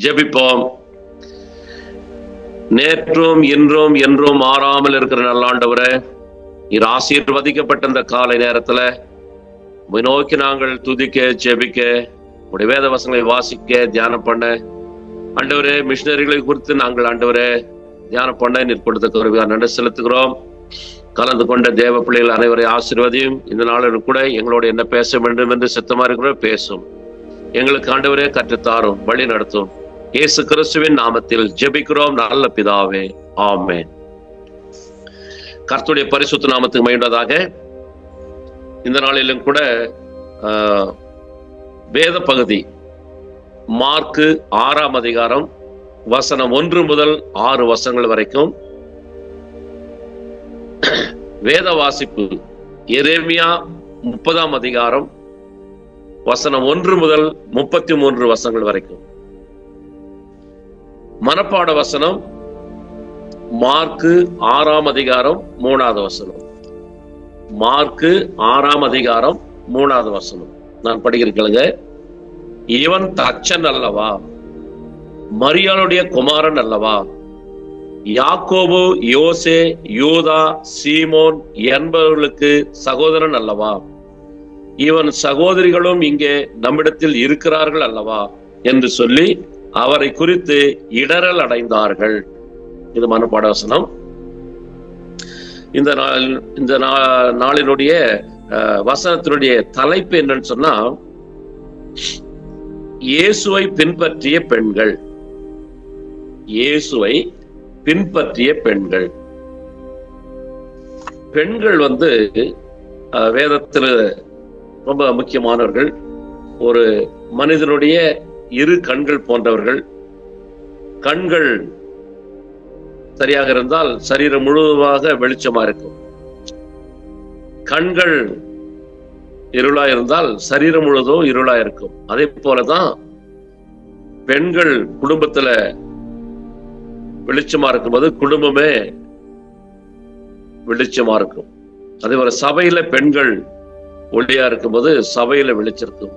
ஜெபிப்போம். நேற்றும் இன்றும் என்றும் மாறாமல் இருக்கிற நல்லாண்டவரே, நீர் ஆசீர்வதிக்கப்பட்ட இந்த காலை நேரத்துல நோக்கி நாங்கள் துதிக்க, ஜெபிக்க, உடைய வேத வசனங்களை வாசிக்க, தியானம் பண்ண, ஆண்டவரே மிஷினரிகளை குறித்து நாங்கள் ஆண்டவரே தியானம் பண்ண நீர் கொடுத்த கருவியாக நன்றி செலுத்துகிறோம். கலந்து கொண்ட தேவ பிள்ளைகள் அனைவரை ஆசீர்வதியும். இந்த நாளில் கூட எங்களோட என்ன பேச வேண்டும் என்று சித்தமா இருக்கிற பேசும். எங்களுக்கு ஆண்டவரே கற்றுத்தாரும், வழி நடத்தும். இயேசு கிறிஸ்துவின் நாமத்தில் ஜெபிக்கிறோம் நல்ல பிதாவே, ஆமென். கர்த்தருடைய பரிசுத்த நாமத்துக்கு மகிழ்வதாக. இந்த நாளிலும் கூட வேத பகுதி மார்க்கு 6ஆம் அதிகாரம் வசனம் 1 முதல் 6 வசனங்கள் வரைக்கும் வேத வாசிப்பு எரேமியா 30ஆம் அதிகாரம் வசனம் 1 முதல் 33 வசனங்கள் வரைக்கும். மனப்பாட வசனம் மார்க்கு 6ஆம் அதிகாரம் 3வது வசனம். மார்க்கு 6ஆம் அதிகாரம் 3வது வசனம் நான் படிக்கிறேங்க. இவன் தச்சன் அல்லவா, மரியாளுடைய குமாரன் அல்லவா, யாக்கோபு, யோசே, யூதா, சீமோன் என்பவர்களுக்கு சகோதரன் அல்லவா, இவன் சகோதரிகளும் இங்கே நம்மிடத்தில் இருக்கிறார்கள் அல்லவா என்று சொல்லி அவரை குறித்து இடரல் அடைந்தார்கள். இது மனப்பாட வசனம். இந்த நாளினுடைய வசனத்தினுடைய தலைப்பு என்னன்னு சொன்னா, இயேசுவை பின்பற்றிய பெண்கள். இயேசுவை பின்பற்றிய பெண்கள். பெண்கள் வேதத்தில் ரொம்ப முக்கியமானவர்கள். ஒரு மனிதனுடைய 2 கண்கள் போன்றவர்கள். கண்கள் சரியாக இருந்தால் சரீரம் முழுவதுமாக வெளிச்சமா இருக்கும். கண்கள் இருளா இருந்தால் சரீரம் முழுவதும் இருளா இருக்கும். அதே போலதான் பெண்கள் குடும்பத்துல வெளிச்சமா இருக்கும்போது குடும்பமே வெளிச்சமா இருக்கும். அதே போல சபையில பெண்கள் ஒளியா இருக்கும்போது சபையில வெளிச்சிருக்கும்.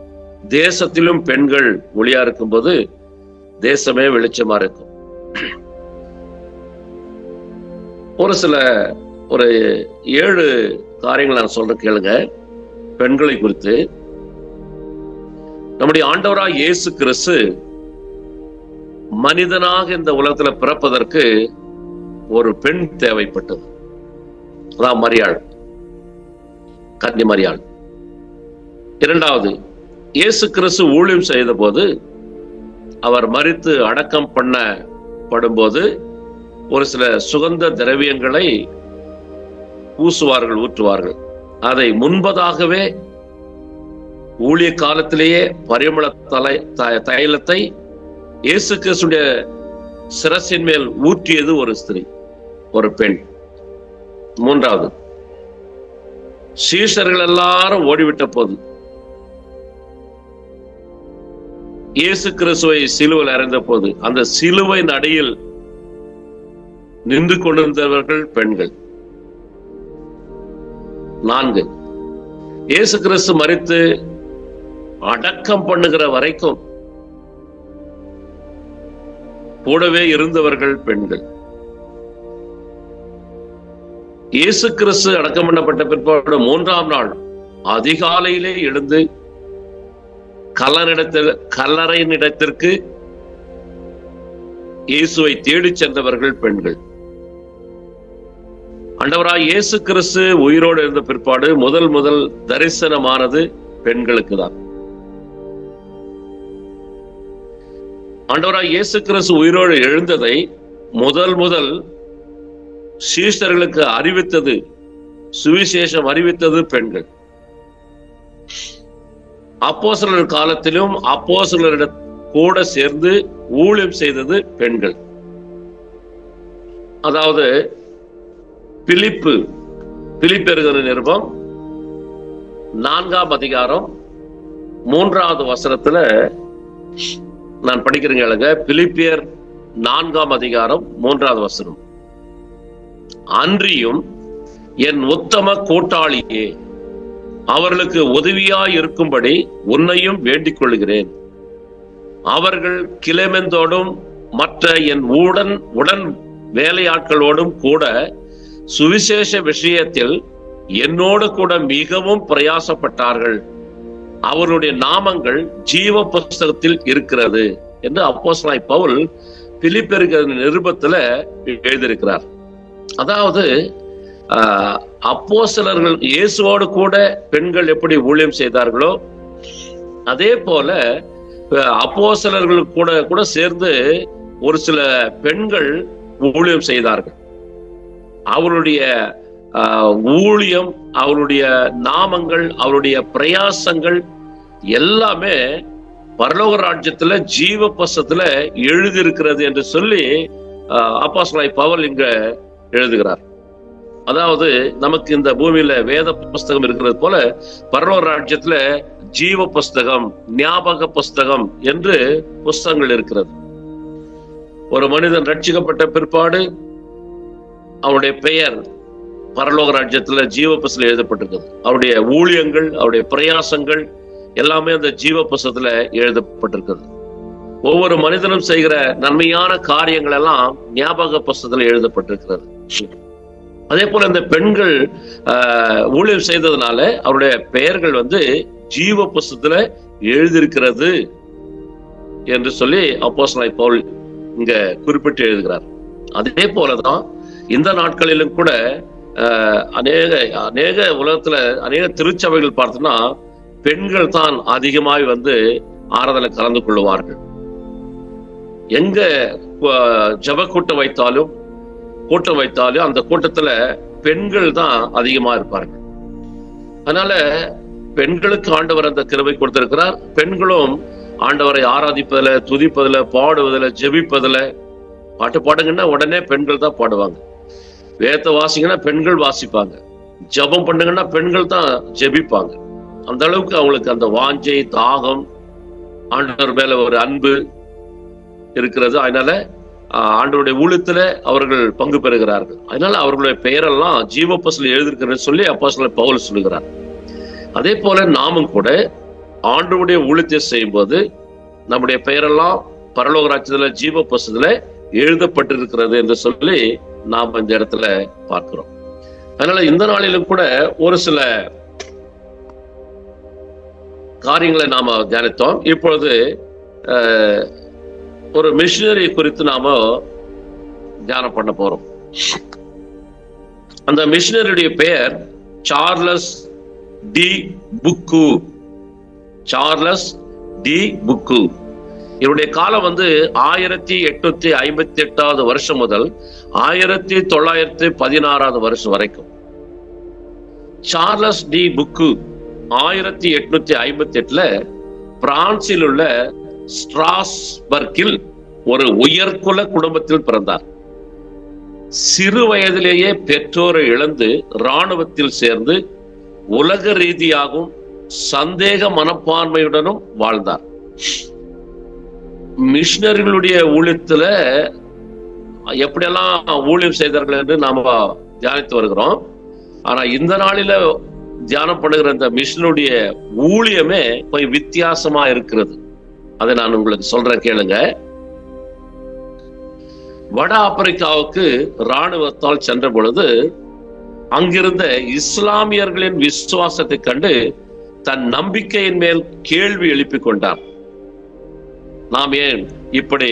தேசத்திலும் பெண்கள் ஒளியா இருக்கும்போது தேசமே வெளிச்சமா இருக்கும். ஒரு 7 காரியங்கள் நான் சொல்றேன் கேளுங்க. பெண்களை குறித்து. நம்முடைய ஆண்டவராய் இயேசு கிறிஸ்து மனிதனாக இந்த உலகத்துல பிறப்பதற்கு ஒரு பெண் தேவைப்பட்டது. அதான் மரியாள், கன்னி மரியாள். 2வது, இயேசு கிறிஸ்து ஊழியம் செய்த போது அவர் மரித்து அடக்கம் பண்ணப்படும் போது ஒரு சில சுகந்த திரவியங்களை பூசுவார்கள், ஊற்றுவார்கள். அதை முன்பதாகவே ஊழிய காலத்திலேயே பரிமள தைலத்தை இயேசு கிறிஸ்துடைய சிரசின் மேல் ஊற்றியது ஒரு ஸ்திரீ, ஒரு பெண். 3வது, சீஷர்கள் எல்லாரும் ஓடிவிட்ட போது இயேசு கிறிஸ்துவை சிலுவையில் அறைந்த போது அந்த சிலுவை நடையில் நின்று கொண்டிருந்தவர்கள் பெண்கள். 4, இயேசு கிறிஸ்து மரித்து அடக்கம் பண்ணுகிற வரைக்கும் கூடவே இருந்தவர்கள் பெண்கள். இயேசு கிறிஸ்து அடக்கம் பண்ணப்பட்ட பிற்பாடு 3ஆம் நாள் அதிகாலையிலே எழுந்து கல்லறையினிடத்திற்கு இயேசுவை தேடி சென்றவர்கள் பெண்கள். ஆண்டவராய் இயேசு கிறிஸ்து உயிரோடு இருந்த பிற்பாடு முதல் தரிசனமானது பெண்களுக்கு தான். ஆண்டவராய் இயேசு கிறிஸ்து உயிரோடு எழுந்ததை முதல் சீஷர்களுக்கு அறிவித்தது, சுவிசேஷம் அறிவித்தது பெண்கள். அப்போஸ்தலர் காலத்திலும் அப்போஸ்தலரிடம் கூட சேர்ந்து ஊழியம் செய்தது பெண்கள். அதாவது பிலிப்பியர் நிருபம் 4ஆம் அதிகாரம் 3வது வசனத்துல நான் படிக்கிறேங்க. பிலிப்பியர் 4ஆம் அதிகாரம் 3வது வசனம். அன்றியும் என் உத்தம கூட்டாளியே, அவர்களுக்கு உதவியாய் இருக்கும்படி உன்னையும் வேண்டிக் கொள்கிறேன். அவர்கள் கிளெமெந்தோடும் மற்ற என் உடன் வேலையாட்களோடும் கூட சுவிசேஷ விஷயத்தில் என்னோடு கூட மிகவும் பிரயாசப்பட்டார்கள். அவருடைய நாமங்கள் ஜீவ புஸ்தகத்தில் இருக்கிறது என்று அப்போஸ்தலனாகிய பவுல் பிலிப்பியருக்கு நிருபத்துல எழுதியிருக்கிறார். அதாவது அப்போஸ்தலர்கள் இயேசுவோடு கூட பெண்கள் எப்படி ஊழியம் செய்தார்களோ அதே போல அப்போஸ்தலர்கள் கூட சேர்ந்து ஒரு சில பெண்கள் ஊழியம் செய்தார்கள். அவருடைய ஊழியம், அவருடைய நாமங்கள், அவருடைய பிரயாசங்கள் எல்லாமே பரலோக ராஜ்யத்துல ஜீவ புஸ்தகத்துல எழுதியிருக்கிறது என்று சொல்லி அப்போஸ்தலனாகிய பவுல் இங்க எழுதுகிறார். அதாவது நமக்கு இந்த பூமியில வேத புஸ்தகம் இருக்கிறது போல பரலோக ராஜ்யத்துல ஜீவ புஸ்தகம், ஞாபக புஸ்தகம் என்று புஸ்தகங்கள் இருக்கிறது. ஒரு மனிதன் ரட்சிக்கப்பட்ட பிற்பாடு அவனுடைய பெயர் பரலோக ராஜ்யத்துல ஜீவ புஸ்தகத்தில் எழுதப்பட்டிருக்கிறது. அவருடைய ஊழியங்கள், அவருடைய பிரயாசங்கள் எல்லாமே அந்த ஜீவ புஸ்தகத்துல எழுதப்பட்டிருக்கிறது. ஒவ்வொரு மனிதனும் செய்கிற நன்மையான காரியங்கள் எல்லாம் ஞாபக புஸ்தகத்துல எழுதப்பட்டிருக்கிறது. அதே போல இந்த பெண்கள் ஊழியம் செய்ததுனால அவருடைய பெயர்கள் ஜீவ புஸ்தகத்துல எழுதியிருக்கிறது என்று சொல்லி அப்போஸ்தலனாகிய பவுல் இங்க குறிப்பிட்டு எழுதுகிறார். அதே போலதான் இந்த நாட்களிலும் கூட அநேக உலகத்துல அநேக திருச்சபைகள் பார்த்தோம்னா பெண்கள் தான் அதிகமாய் ஆராதனை கலந்து கொள்ளுவார்கள். எங்க ஜப கூட்டம் வைத்தாலும் அந்த கூட்டத்துல பெண்கள் தான் அதிகமா இருப்பார்கள். அதனால பெண்களுக்கு ஆண்டவர் அந்த கிருபை கொடுத்திருக்கிறார். பெண்களும் ஆண்டவரை ஆராதிப்பதுல, துதிப்பதுல, பாடுவதுல, ஜெபிப்பதுல, பாட்டு பாடுங்கன்னா உடனே பெண்கள் தான் பாடுவாங்க. வேத வாசிங்கன்னா பெண்கள் வாசிப்பாங்க. ஜபம் பண்ணுங்கன்னா பெண்கள் தான் ஜெபிப்பாங்க. அந்த அளவுக்கு அவங்களுக்கு அந்த வாஞ்சை, தாகம், ஆண்டவர் மேல ஒரு அன்பு இருக்கிறது. அதனால ஆண்டவருடைய ஊழியத்துல அவர்கள் பங்கு பெறுகிறார்கள். அதனால அவர்களுடைய பெயரெல்லாம் ஜீவ புஸ்தகத்தில் எழுதியிருக்கிறது சொல்லி அப்போஸ்தலர் பவுல் சொல்லுகிறார். அதே போல நாமும் கூட ஆண்டவருடைய ஊழியத்தை செய்யும் போது நம்முடைய பெயரெல்லாம் பரலோக ராஜ்யத்துல ஜீவ புஸ்தகத்துல எழுதப்பட்டிருக்கிறது என்று சொல்லி நாம் இந்த இடத்துல பார்க்கிறோம். அதனால இந்த நாளிலும் கூட ஒரு சில காரியங்களை நாம தியானித்தோம். இப்பொழுது ஒரு மிஷனரி குறித்து நாம தியானம் பண்ண போறோம். அந்த மிஷனரியுடைய பெயர் சார்லஸ் டி புக்கு. சார்லஸ் டி புக்கு. இவருடைய காலம் 1858 வருஷம் முதல் 1916 வருஷம் வரைக்கும். சார்லஸ் டி புக்கு 1858 பிரான்சில் உள்ள ஸ்ட்ராஸ்பர்கில் ஒரு உயர்குல குடும்பத்தில் பிறந்தார். சிறு வயதிலேயே பெற்றோரை இழந்து இராணுவத்தில் சேர்ந்து உலக ரீதியாகவும் சந்தேக மனப்பான்மையுடனும் வாழ்ந்தார். மிஷனரிகளுடைய ஊழியத்துல எப்படியெல்லாம் ஊழியம் செய்தார்கள் என்று நாம தியானித்து வருகிறோம். ஆனா இந்த நாளில தியானம் பண்ணுகிற இந்த மிஷனுடைய ஊழியமே கொஞ்சம் வித்தியாசமா இருக்கிறது. அதை நான் உங்களுக்கு சொல்றேன், கேளுங்க. வட ஆப்பிரிக்காவுக்கு இராணுவத்தால் சென்ற பொழுது அங்கிருந்த இஸ்லாமியர்களின் விசுவாசத்தை கண்டு தன் நம்பிக்கையின் மேல் கேள்வி எழுப்பிக் கொண்டார். நாம் ஏன் இப்படி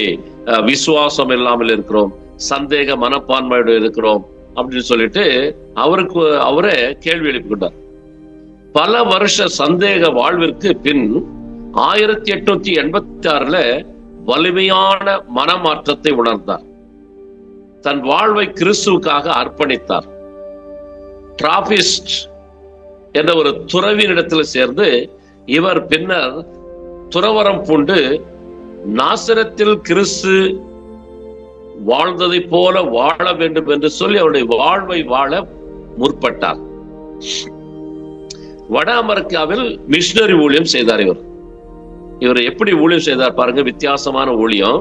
விசுவாசம் இல்லாமல் இருக்கிறோம், சந்தேக மனப்பான்மையோடு இருக்கிறோம் அப்படின்னு சொல்லிட்டு அவரே கேள்வி எழுப்பிக் கொண்டார். பல வருஷ சந்தேக வாழ்விற்கு பின் 1886 வலிமையான மனமாற்றத்தை உணர்ந்தார். தன் வாழ்வை கிறிஸ்துவுக்காக அர்ப்பணித்தார். டிராபிஸ்ட் என்ற ஒரு துறவியினிடத்தில் சேர்ந்து இவர் பின்னர் துறவரம் பூண்டு நாசரத்தில் கிறிஸ்து வாழ்ந்ததை போல வாழ வேண்டும் என்று சொல்லி அவருடைய வாழ்வை வாழ முற்பட்டார். வட அமெரிக்காவில் மிஷனரி ஊழியம் செய்தார். இவர் எப்படி ஊழியம் செய்தார் பாருங்க, வித்தியாசமான ஊழியம்.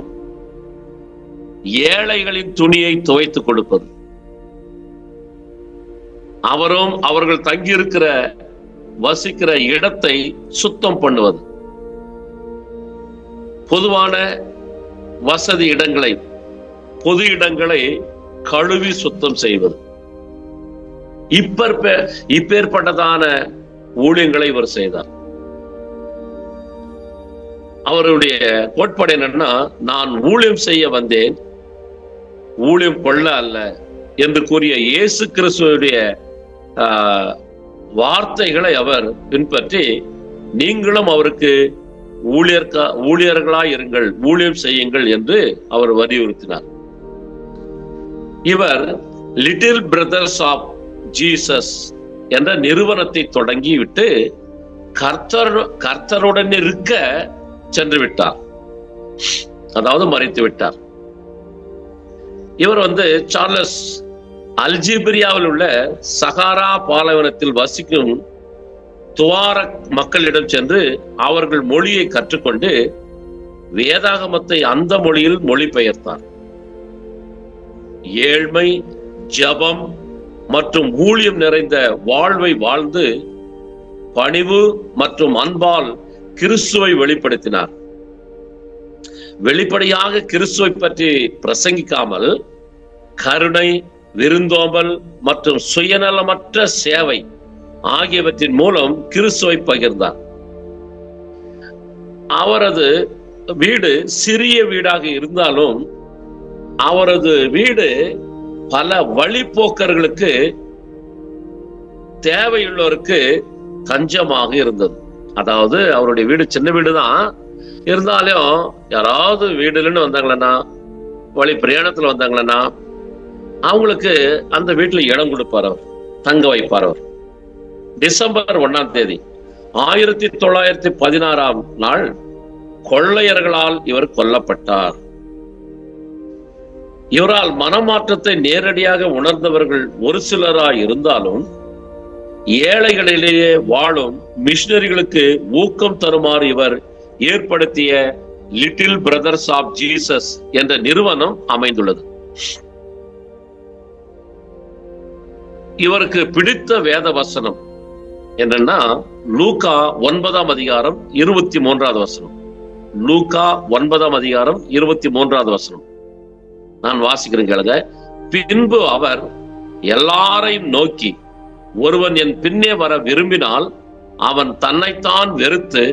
ஏழைகளின் துணியை துவைத்து கொடுப்பது, அவரும் அவர்கள் தங்கியிருக்கிற வசிக்கிற இடத்தை சுத்தம் பண்ணுவது, பொதுவான வசதி இடங்களை, பொது இடங்களை கழுவி சுத்தம் செய்வது. இப்பேற்பட்டதான ஊழியங்களை இவர் செய்தார். அவருடைய கோட்பாடு என்னன்னா, நான் ஊழியம் செய்ய வந்தேன், ஊழியம் கொள்ள அல்ல என்று கூறிய இயேசு கிறிஸ்துவுடைய வார்த்தைகளை அவர் பின்பற்றி, நீங்களும் அவருக்கு ஊழியர்களாய் இருங்கள், ஊழியம் செய்யுங்கள் என்று அவர் வலியுறுத்தினார். இவர் லிட்டில் பிரதர்ஸ் ஆஃப் ஜீசஸ் என்ற நிறுவனத்தை தொடங்கிவிட்டு கர்த்தருடன் இருக்க சென்று விட்டார், அதாவது மறித்து விட்டார். இவர் சார்லஸ் அல்ஜீரியாவில் உள்ள சகாரா பாலைவனத்தில் வசிக்கும் துவாரக் மக்களிடம் சென்று அவர்கள் மொழியை கற்றுக்கொண்டு வேதாகமத்தை அந்த மொழியில் மொழிபெயர்த்தார். ஏழ்மை, ஜபம் மற்றும் ஊழியம் நிறைந்த வாழ்வை வாழ்ந்து பணிவு மற்றும் அன்பால் கிறிஸ்துவை வெளிப்படுத்தினார். வெளிப்படையாக கிறிஸ்துவை பற்றி பிரசங்கிக்காமல் கருணை, விருந்தோம்பல் மற்றும் சுயநலமற்ற சேவை ஆகியவற்றின் மூலம் கிறிஸ்துவை பகிர்ந்தார். அவரது வீடு சிறிய வீடாக இருந்தாலும் அவரது வீடு பல வழிப்போக்கர்களுக்கு, தேவையுள்ளோருக்கு தஞ்சமாக இருந்தது. அதாவது அவருடைய வீடு சின்ன வீடு தான் இருந்தாலும், யாராவது வீடுலன்னு வந்தாங்களன்னா, வழி பிரயாணத்துல வந்தாங்களன்னா அவங்களுக்கு அந்த வீட்டுல இடம் கொடுப்பார், அவர் தங்க வைப்பார். அவர் டிசம்பர் 1ஆம் தேதி 1916ஆம் நாள் கொள்ளையர்களால் இவர் கொல்லப்பட்டார். இவரால் மனமாற்றத்தை நேரடியாக உணர்ந்தவர்கள் ஒரு சிலராய் இருந்தாலும், ஏழைகளிலேயே வாழும் மிஷனரிகளுக்கு ஊக்கம் தருமாறு இவர் ஏற்படுத்திய லிட்டில் பிரதர்ஸ் ஆஃப் ஜீசஸ் என்ற நிறுவனம் அமைந்துள்ளது. இவருக்கு பிடித்த வேத வசனம் என்னன்னா லூக்கா 9ஆம் அதிகாரம் 23வது வசனம். லூக்கா 9ஆம் அதிகாரம் 23வது வசனம் நான் வாசிக்கிறேன் கேளுங்க. பின்பு அவர் எல்லாரையும் நோக்கி, ஒருவன் என் பின்னே வர விரும்பினால் அவன் தன்னைத்தான் வெறுத்து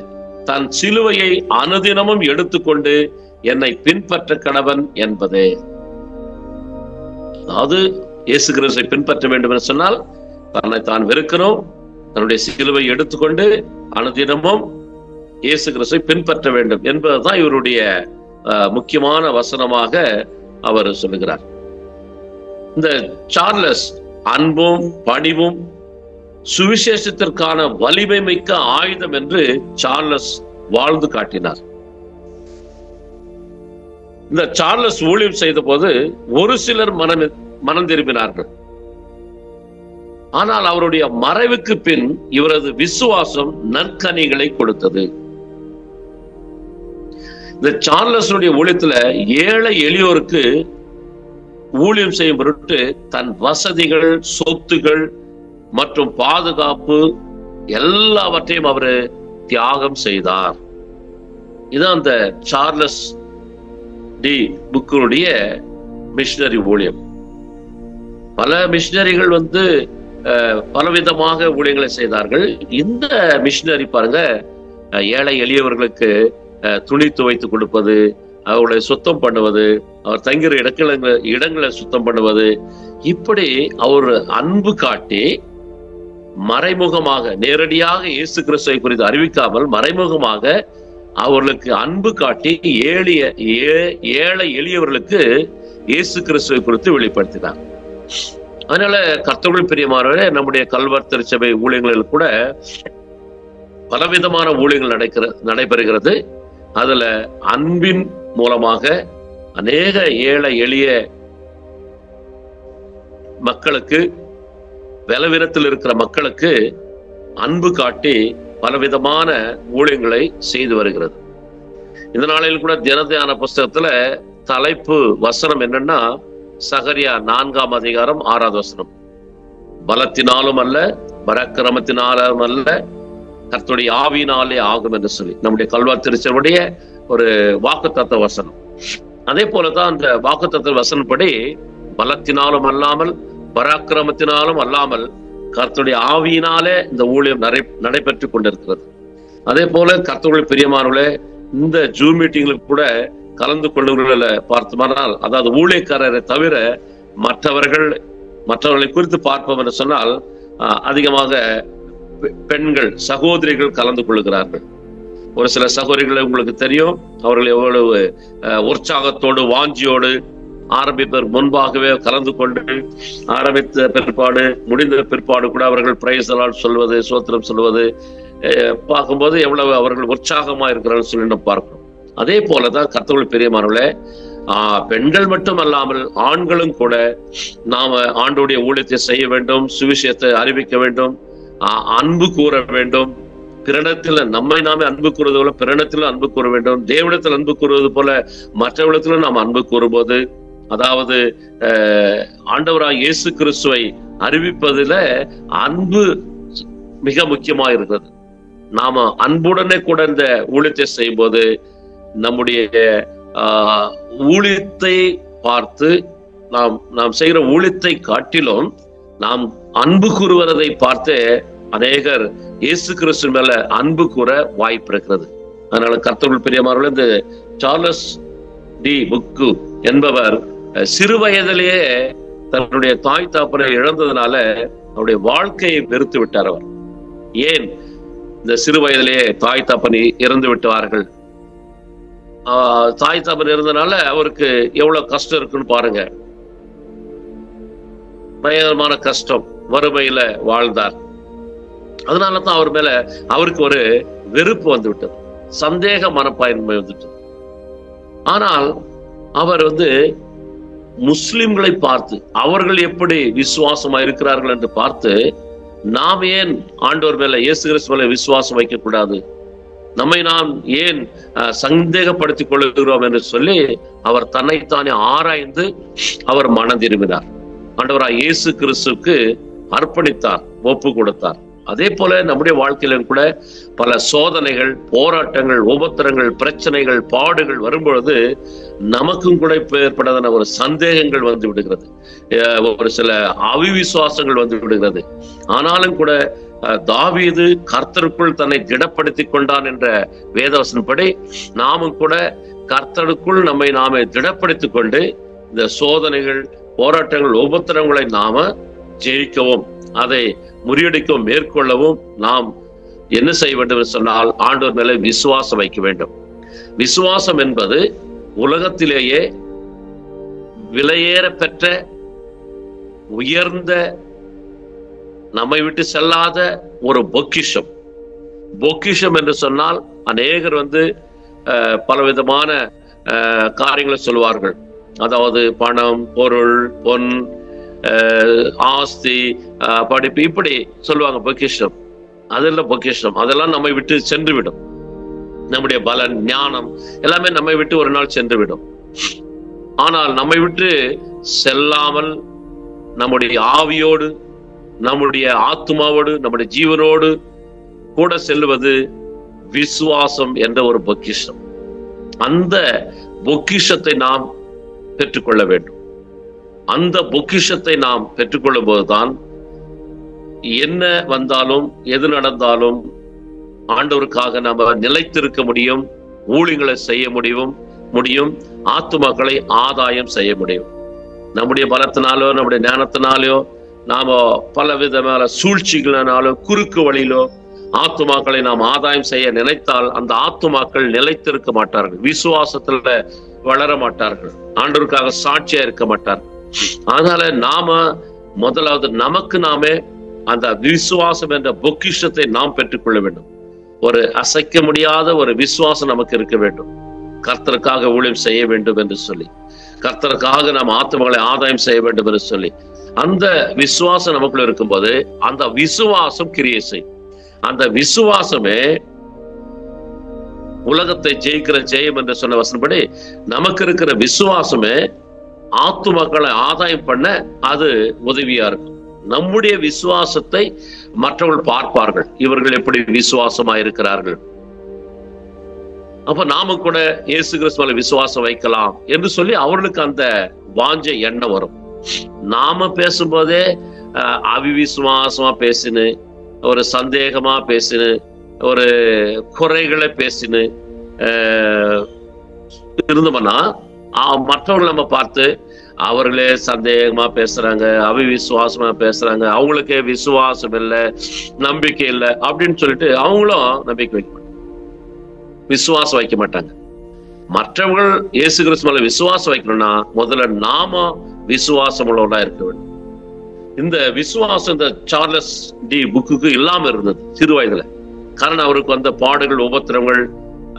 தன் சிலுவையை அனுதினமும் எடுத்துக்கொண்டு என்னை பின்பற்ற கடவன் என்பதே. அதாவது இயேசு கிறிஸ்துவை பின்பற்ற வேண்டும் என்று சொன்னால் தன்னைத்தான் வெறுக்கணும், தன்னுடைய சிலுவை எடுத்துக்கொண்டு அனுதினமும் இயேசு கிறிஸ்துவை பின்பற்ற வேண்டும் என்பதுதான் இவருடைய முக்கியமான வசனமாக அவர் சொல்லுகிறார். இந்த சார்லஸ் அன்பும் பணிவும் சுவிசேஷத்திற்கான வலிமை மிக்க ஆயுதம் என்று சார்லஸ் வாழ்ந்து காட்டினார். இந்த சார்லஸ் ஊழியம் செய்த போது ஒரு சிலர் மனம் திரும்பினார்கள். ஆனால் அவருடைய மறைவுக்கு பின் இவரது விசுவாசம் நற்கனிகளை கொடுத்தது. இந்த சார்லஸுடைய ஊழியத்துல ஏழை எளியோருக்கு ஊழியம் செய்யும் பொருட்டு தன் வசதிகள், சொத்துகள் மற்றும் பாதுகாப்பு எல்லாவற்றையும் அவர் தியாகம் செய்தார். இதுதான் அந்த சார்லஸ் டி புக்கனுடைய மிஷனரி ஊழியம். பல மிஷனரிகள் பலவிதமாக ஊழியங்களை செய்தார்கள். இந்த மிஷனரி பாருங்க, ஏழை எளியவர்களுக்கு துணி துவைத்து கொடுப்பது, அவர்களை சுத்தம் பண்ணுவது, அவர் தங்குற இடங்களை சுத்தம் பண்ணுவது, இப்படி அவர் அன்பு காட்டி மறைமுகமாக, நேரடியாக இயேசு கிறிஸ்துவை குறித்து அறிவிக்காமல் மறைமுகமாக அவர்களுக்கு அன்பு காட்டி ஏழை எளியவர்களுக்கு இயேசு கிறிஸ்துவை குறித்து வெளிப்படுத்தினார். அதனால கர்த்தருக்குள் பிரியமானவரே, நம்முடைய கல்வர் திருச்சபை ஊழியங்களில் கூட பலவிதமான ஊழியங்கள் நடைபெறுகிறது. அதுல அன்பின் மூலமாக அநேக ஏழை எளிய மக்களுக்கு, பலவீனத்தில் இருக்கிற மக்களுக்கு அன்பு காட்டி பலவிதமான ஊழியங்களை செய்து வருகிறது. இந்த நாளில் கூட தினத்தியான புஸ்தகத்துல தலைப்பு வசனம் என்னன்னா சகரியா 4ஆம் அதிகாரம் 6வது வசனம். பலத்தினாலும் அல்ல, பராக்கிரமத்தினாலும் அல்ல, கர்த்தருடைய ஆவியினாலே ஆகும் என்று சொல்லி நம்முடைய கல்வார் திருச்சபையுடைய ஒரு வாக்குத்தத்த வசனம். அதே போலதான் அந்த வாக்குத்தத்த வசனப்படி பலத்தினாலும் அல்லாமல் பராக்கிரமத்தினாலும் அல்லாமல் கர்த்தருடைய ஆவியினாலே இந்த ஊழியம் நடைபெற்று கொண்டிருக்கிறது. அதே போல கர்த்தருடைய பிரியமானவர்களே, இந்த ஜூம் மீட்டிங்களுக்கு கூட கலந்து கொள்ளுகிறவர்களை பார்த்தோம்னால், அதாவது ஊழியக்காரரை தவிர மற்றவர்களை குறித்து பார்ப்போம் என்று சொன்னால் அதிகமாக பெண்கள் சகோதரிகள் கலந்து கொள்ளுகிறார்கள். ஒரு சில சகோதரிகளை உங்களுக்கு தெரியும், அவர்கள் எவ்வளவு உற்சாகத்தோடு வாஞ்சியோடு ஆரம்பிப்பதற்கு முன்பாகவே கலந்து கொண்டு ஆரம்பித்த பிற்பாடு முடிந்த பிற்பாடு கூட அவர்கள் பிரைஸ் எல்லாம் சொல்வது, சோத்திரம் சொல்வது பார்க்கும்போது எவ்வளவு அவர்கள் உற்சாகமா இருக்கிறார்கள் சொல்லி நம்ம பார்க்கிறோம். அதே போலதான் கர்த்தருடைய பிரியமானவர்களே, பெண்கள் மட்டும் அல்லாமல் ஆண்களும் கூட நாம ஆண்டோடைய ஊழியத்தை செய்ய வேண்டும், சுவிசேஷத்தை அறிவிக்க வேண்டும், அன்பு கூற வேண்டும். பிறனிடத்தில் நம்மை நாமே அன்பு கூறுவது போல பிறனிடத்திலும் அன்பு கூற வேண்டும். தேவனிடத்தில் அன்பு கூறுவது போல மற்றவரிடத்திலும் நாம் அன்பு கூறும்போது, அதாவது ஆண்டவராய் இயேசு கிறிஸ்துவை அறிவிப்பதில அன்பு மிக முக்கியமா இருக்கிறது. நாம அன்புடனே கூட இந்த ஊழியத்தை செய்யும் போது நம்முடைய ஊழியத்தை பார்த்து நாம் செய்கிற ஊழியத்தை காட்டிலும் நாம் அன்பு கூறுவதை பார்த்து அநேகர் இயேசு கிறிஸ்து மேல அன்பு கூற வாய்ப்பு இருக்கிறது. அதனால கர்த்தருடைய பிரியமானவர்களே, இந்த சார்லஸ் டி புக்கு என்பவர் சிறு வயதிலேயே தன்னுடைய தாய் தாப்பனை இழந்ததுனால அவருடைய வாழ்க்கையை வெறுத்து விட்டார். அவர் ஏன் இந்த சிறு வயதிலேயே தாய் தாப்பனை இறந்து விட்டார்கள்? தாய் தாப்பன் இருந்தனால அவருக்கு எவ்வளவு கஷ்டம் இருக்குன்னு பாருங்க. பயங்கரமான கஷ்டம், வறுமையில வாழ்ந்தார். அதனாலதான் அவர் மேல அவருக்கு ஒரு வெறுப்பு வந்து விட்டது, சந்தேக மனப்பான்மை வந்துட்டது. ஆனால் அவர் முஸ்லிம்களை பார்த்து அவர்கள் எப்படி விசுவாசமா இருக்கிறார்கள் என்று பார்த்து, நாம் ஏன் ஆண்டவர் மேல இயேசு கிறிஸ்து மேல விசுவாசம் வைக்க கூடாது, நம்மை நாம் ஏன் சந்தேகப்படுத்திக் கொள்கிறோம் என்று சொல்லி அவர் தன்னைத்தானே ஆராய்ந்து அவர் மனம் திரும்பினார். ஆண்டவராய் இயேசு கிறிஸ்துவுக்கு அர்ப்பணித்தார், ஒப்பு கொடுத்தார். அதே போல நம்முடைய வாழ்க்கையிலும் கூட பல சோதனைகள், போராட்டங்கள், உபத்திரங்கள், பிரச்சனைகள், பாடுகள் வரும்பொழுது நமக்கும் கூட ஏற்படாத ஒரு சந்தேகங்கள் வந்து விடுகிறது, ஒரு சில அவிவிசுவாசங்கள் வந்து விடுகிறது. ஆனாலும் கூட தாவீது கர்த்தருக்குள் தன்னை திடப்படுத்தி கொண்டான் என்ற வேதவசனப்படி நாமும் கூட கர்த்தருக்குள் நம்மை நாமே திடப்படுத்திக் கொண்டு இந்த சோதனைகள், போராட்டங்கள், உபத்திரங்களை நாம ஜெயிக்கவும் அதை முறியடிக்கவும் மேற்கொள்ளவும் நாம் என்ன செய்ய வேண்டும் என்று சொன்னால் ஆண்டவர் மேலே விசுவாசம் வைக்க வேண்டும். விசுவாசம் என்பது உலகத்திலேயே விலையேற பெற்ற உயர்ந்த நம்மை விட்டு செல்லாத ஒரு பொக்கிஷம். பொக்கிஷம் என்று சொன்னால் அநேகர் பலவிதமான காரியங்களை சொல்வார்கள். அதாவது பணம், பொருள், பொன், ஆஸ்தி, படிப்பு, இப்படி சொல்லுவாங்க பொக்கிஷம். அதெல்லாம் பொக்கிஷம், அதெல்லாம் நம்மை விட்டு சென்று விடும். நம்முடைய பலன், ஞானம் எல்லாமே நம்மை விட்டு ஒரு நாள் சென்று விடும். ஆனால் நம்மை விட்டு செல்லாமல் நம்முடைய ஆவியோடு, நம்முடைய ஆத்மாவோடு, நம்முடைய ஜீவனோடு கூட செல்வது விசுவாசம் என்ற ஒரு பொக்கிஷம். அந்த பொக்கிஷத்தை நாம் பெற்றுக்கொள்ள வேண்டும். அந்த பொக்கிஷத்தை நாம் பெற்றுக்கொள்ளும் போதுதான் என்ன வந்தாலும் எது நடந்தாலும் ஆண்டவருக்காக நம்ம நிலைத்திருக்க முடியும், ஊழியங்களை செய்ய முடியும், ஆத்துமாக்களை ஆதாயம் செய்ய முடியும். நம்முடைய பலத்தினாலோ நம்முடைய ஞானத்தினாலோ நாம பல விதமான சூழ்ச்சிகளினாலோ குறுக்கு வழியிலோ ஆத்துமாக்களை நாம் ஆதாயம் செய்ய நினைத்தால் அந்த ஆத்துமாக்கள் நிலைத்திருக்க மாட்டார்கள், விசுவாசத்துல வளர மாட்டார்கள், ஆண்டவருக்காக சாட்சியா இருக்க மாட்டார்கள். அதனால நாம முதலாவது நமக்கு நாமே அந்த விசுவாசம் என்ற பொக்கிஷத்தை நாம் பெற்றுக்கொள்ள வேண்டும். ஒரு அசைக்க முடியாத ஒரு விசுவாசம் நமக்கு இருக்க வேண்டும். கர்த்தருக்காக ஊழியம் செய்ய வேண்டும் என்று சொல்லி, கர்த்தருக்காக நாம் ஆத்துமகளை ஆதாயம் செய்ய வேண்டும் என்று சொல்லி, அந்த விசுவாசம் நமக்குள்ள இருக்கும்போது அந்த விசுவாசம் கிரியை செய்யும். அந்த விசுவாசமே உலகத்தை ஜெயிக்கிற ஜெயம் என்று சொன்ன வசனப்படி நமக்கு இருக்கிற விசுவாசமே ஆத்துமக்களை ஆதாயம் பண்ண அது உதவியா இருக்கும். நம்முடைய விசுவாசத்தை மற்றவர்கள் பார்ப்பார்கள், இவர்கள் எப்படி விசுவாசமா இருக்கிறார்கள். அப்ப நாம கூட இயேசு கிறிஸ்து மேல விசுவாசம் வைக்கலாம் என்று சொல்லி அவர்களுக்கு அந்த வாஞ்ச எண்ணம் வரும். நாம பேசும்போதே அவிவிசுவாசமா பேசினு, ஒரு சந்தேகமா பேசினு, ஒரு குறைகளை பேசினு இருந்தோம்னா மற்றவர்கள் நம்ம பார்த்து அவர்களே சந்தேகமா பேசுறாங்க, அவிவிசுவாசமா பேசுறாங்க, அவங்களுக்கே விசுவாசம் இல்லை, நம்பிக்கை இல்லை அப்படின்னு சொல்லிட்டு அவங்களும் நம்பிக்கை வைக்க மாட்டாங்க, விசுவாசம் வைக்க மாட்டாங்க. மற்றவர்கள் இயேசு கிறிஸ்து மேல விசுவாசம் வைக்கணும்னா முதல்ல நாம விசுவாசம் உள்ளவர்களா இருக்க வேண்டும். இந்த விசுவாசம் இந்த சார்லஸ் டி புக்குக்கு இல்லாம இருந்தது சிறு வயதுல. காரணம் அவருக்கு வந்த பாடுகள், உபத்திரங்கள்,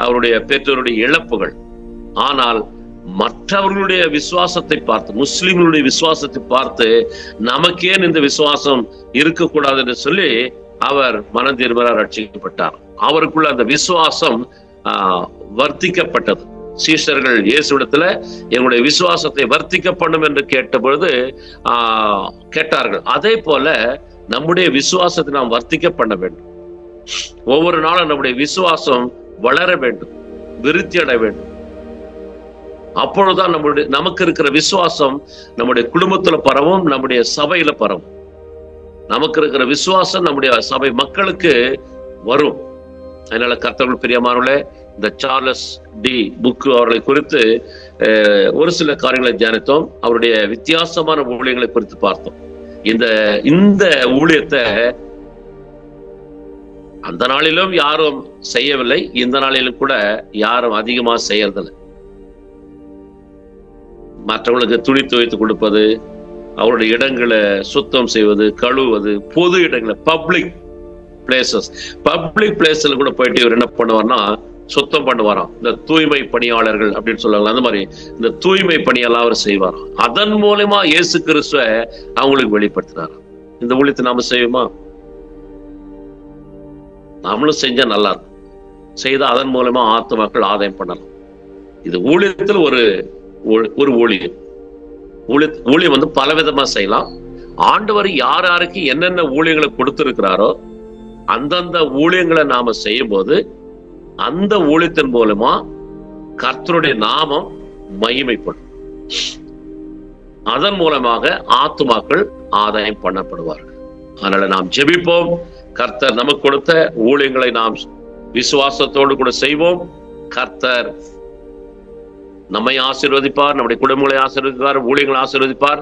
அவருடைய பெற்றோருடைய இழப்புகள். ஆனால் மற்றவர்களுடைய விசுவாசத்தை பார்த்து, முஸ்லிம்களுடைய விசுவாசத்தை பார்த்து நமக்கேன் இந்த விசுவாசம் இருக்கக்கூடாது என்று சொல்லி அவர் மனம் திரும்ப ரட்சிக்கப்பட்டார். அவருக்குள்ள அந்த விசுவாசம் வர்த்திக்கப்பட்டது. சீஷர்கள் இயேசுவிடத்துல எங்களுடைய விசுவாசத்தை வர்த்திக்க பண்ணும் என்று கேட்ட பொழுது கேட்டார்கள். அதே போல நம்முடைய விசுவாசத்தை நாம் வர்த்திக்க பண்ண வேண்டும். ஒவ்வொரு நாளும் நம்முடைய விசுவாசம் வளர வேண்டும், விருத்தி அடைய வேண்டும். அப்பொழுதுதான் நமக்கு இருக்கிற விசுவாசம் நம்முடைய குடும்பத்துல பரவும், நம்முடைய சபையில பரவும். நமக்கு இருக்கிற விசுவாசம் நம்முடைய சபை மக்களுக்கு வரும். அதனால கர்த்தருக்குள் பிரியமானவர்களே, இந்த சார்லஸ் டி புக்கு அவர்களை குறித்து ஒரு சில காரியங்களை தியானித்தோம். அவருடைய வித்தியாசமான ஊழியங்களை குறித்து பார்த்தோம். இந்த ஊழியத்தை அந்த நாளிலும் யாரும் செய்யவில்லை, இந்த நாளிலும் கூட யாரும் அதிகமா செய்யறதில்லை. மற்றவர்களுக்கு துணி துவைத்து கொடுப்பது, அவருடைய இடங்களை சுத்தம் செய்வது, கழுவுவது, பொது இடங்களை, பப்ளிக் பிளேஸ்ல கூட போயிட்டு இவர் என்ன பண்ணுவார்னா சுத்தம் பண்ணுவாராம். இந்த தூய்மை பணியாளர்கள் அப்படின்னு சொல்லுவாங்க, அந்த மாதிரி இந்த தூய்மை பணியெல்லாம் அவர் செய்வார். அதன் மூலமா இயேசு கிறிஸ்துவ அவங்களுக்கு வெளிப்படுத்தினார். இந்த ஊழியத்தை நாம செய்வோமா? நாமளும் செஞ்சா நல்லா இருக்கும். செய்தா அதன் மூலமா ஆத்துமாக்கள் ஆதாயம் பண்ணலாம். இது ஊழியத்தில் ஒரு ஊழியம் வந்து பல விதமா செய்யலாம். ஆண்டவர் யார் யாருக்கு என்னென்ன ஊழியங்களை கொடுத்திருக்கிறாரோ அந்தந்த ஊழியங்களை நாம செய்யும் போது அந்த ஊழியத்தின் மூலமா கர்த்தருடைய நாமம் மகிமைப்படும். அதன் மூலமாக ஆத்துமாக்கள் ஆதாயம் பண்ணப்படுவார்கள். அதனால நாம் ஜெபிப்போம். கர்த்தர் நமக்கு கொடுத்த ஊழியங்களை நாம் விசுவாசத்தோடு கூட செய்வோம். கர்த்தர் நம்மை ஆசீர்வதிப்பார், நம்முடைய குடும்பங்களை ஆசீர்வதிப்பார், ஊழியங்களை ஆசீர்வதிப்பார்,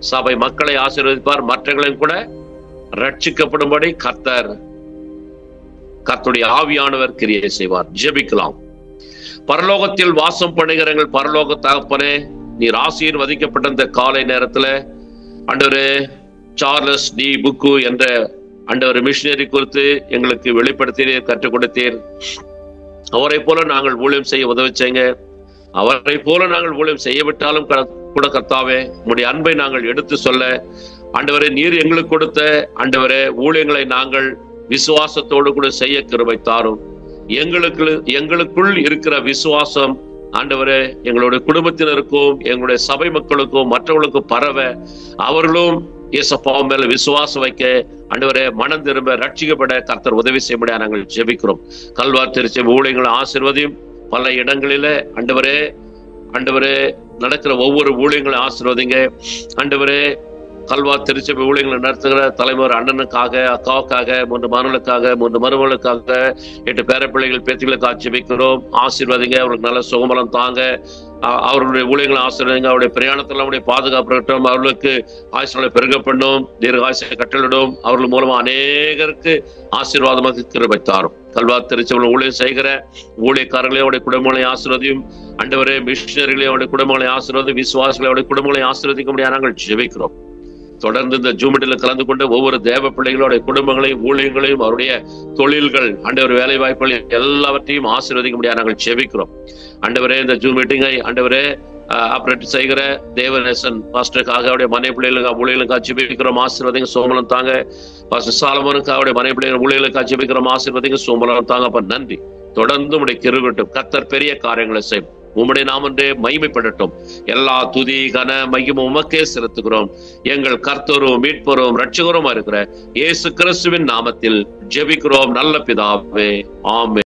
சபை மக்களை ஆசீர்வதிப்பார், மற்றவர்களையும் கூட ரட்சிக்கப்படும்படி கர்த்தருடைய ஆவியானவர் கிரியை செய்வார். ஜெபிக்கலாம். பரலோகத்தில் வாசம் பண்ணுகிற எங்கள் பரலோக தகப்பனே, நீர் ஆசீர்வதிக்கப்பட்ட இந்த காலை நேரத்துல ஆண்டவரே சார்லஸ் டி புக்கு என்ற ஆண்டவர் மிஷனரி குறித்து எங்களுக்கு வெளிப்படுத்தினீர், கற்றுக் கொடுத்தீர். அவரை போல நாங்கள் ஊழியம் செய்ய உதவிச்சேங்க. அவரை போல நாங்கள் ஊழியம் செய்யவிட்டாலும் கூட கர்த்தாவே உம்முடைய அன்பை நாங்கள் எடுத்து சொல்ல ஆண்டவரே நீர் எங்களுக்கு கொடுத்த ஆண்டவரே ஊழியங்களை நாங்கள் விசுவாசத்தோடு கூட செய்ய கிருபை தாரும். எங்களுக்குள் இருக்கிற விசுவாசம் ஆண்டவரே எங்களுடைய குடும்பத்தினருக்கும் எங்களுடைய சபை மக்களுக்கும் மற்றவர்களுக்கும் பரவ அவர்களும் இயேசுவின் மேல விசுவாசம் வைக்க ஆண்டவரே மனம் திரும்ப ரட்சிக்கப்பட கர்த்தர் உதவி செய்ய முடியாது நாங்கள் ஜெபிக்கிறோம். கல்வார் திருச்சபை ஊழியங்களை ஆசீர்வதியும். பல இடங்களில ஆண்டவரே நடக்கிற ஒவ்வொரு ஊழியங்களை ஆசீர்வதிங்க. ஆண்டவரே கல்வார் திருச்சபை ஊழியங்களை நடத்துகிற தலைவர் அண்ணனுக்காக, அக்காவுக்காக, 3 மகன்களுக்காக, 3 மருமகளுக்காக, 8 பேரப்பிள்ளைகள் பேத்திகளுக்காக ஜெபிக்கிறோம். ஆசீர்வதிங்க. அவர்களுக்கு நல்ல சுகமலம் தாங்க. அவர்களுடைய ஊழியங்களை ஆசீர்வதிங்க. அவருடைய பிரயாணத்தில் அவருடைய பாதுகாப்பு இருக்கட்டும். அவர்களுக்கு ஆயுஷ்களை பெருக பண்ணும், தீர்க்க ஆயுசை கட்டளிடும். அவர்கள் மூலமா அநேகருக்கு ஆசீர்வாதமாக கிருபை தாரும். கல்வார் திருச்சபை ஊழியம் செய்கிற ஊழியக்காரர்களே அவருடைய குடும்பங்களை ஆசீர்வதியும். ஆண்டவரே மிஷனரிகளே அவருடைய குடும்பங்களை ஆசீர்வதி, விசுவாசிகளை அவருடைய குடும்பங்களை ஆசீர்வதிக்க முடியாது நாங்கள் ஜெபிக்கிறோம். தொடர்ந்து இந்த ஜூமிட்டில் கலந்து கொண்டு ஒவ்வொரு தேவ பிள்ளைகளுடைய குடும்பங்களையும் ஊழியங்களையும் அவருடைய தொழில்கள் ஆண்டவர் வேலை வாய்ப்புகள் எல்லாவற்றையும் ஆசீர்வதிக்க முடியாது நாங்கள் ஜெபிக்கிறோம். ஆண்டவரே இந்த ஜூம் மீட்டிங்கை ஆண்டவரே ஆப்ரேட் செய்கிற தேவநேசன் பாஸ்டருக்காக அவருடைய மனை பிள்ளைகளுக்காக ஊழியர்களுக்காக ஜெபிக்கிறோம். ஆசீர்வதிங்க. சோமலம் தாங்க. பாஸ்டர் சாலமோனுக்காக அவருடைய மனை பிள்ளைகள் ஊழியர்களுக்காக ஜெபிக்கிறோம். ஆசீர்வதிங்க. சோமலம் தாங்க. அப்ப நன்றி. தொடர்ந்து உடைய கிருபட்டும். கர்த்தர் பெரிய காரியங்களை செய்யும். உம்முடைய நாமன்றே மகிமைப்படட்டும். எல்லா துதி கன மகிமும் உமக்கே செலுத்துகிறோம். எங்கள் கர்த்தரும் மீட்பரும் இரட்சகருமா இருக்கிற இயேசு கிறிஸ்துவின் நாமத்தில் ஜெபிக்கிறோம் நல்ல பிதாவே. ஆமென்.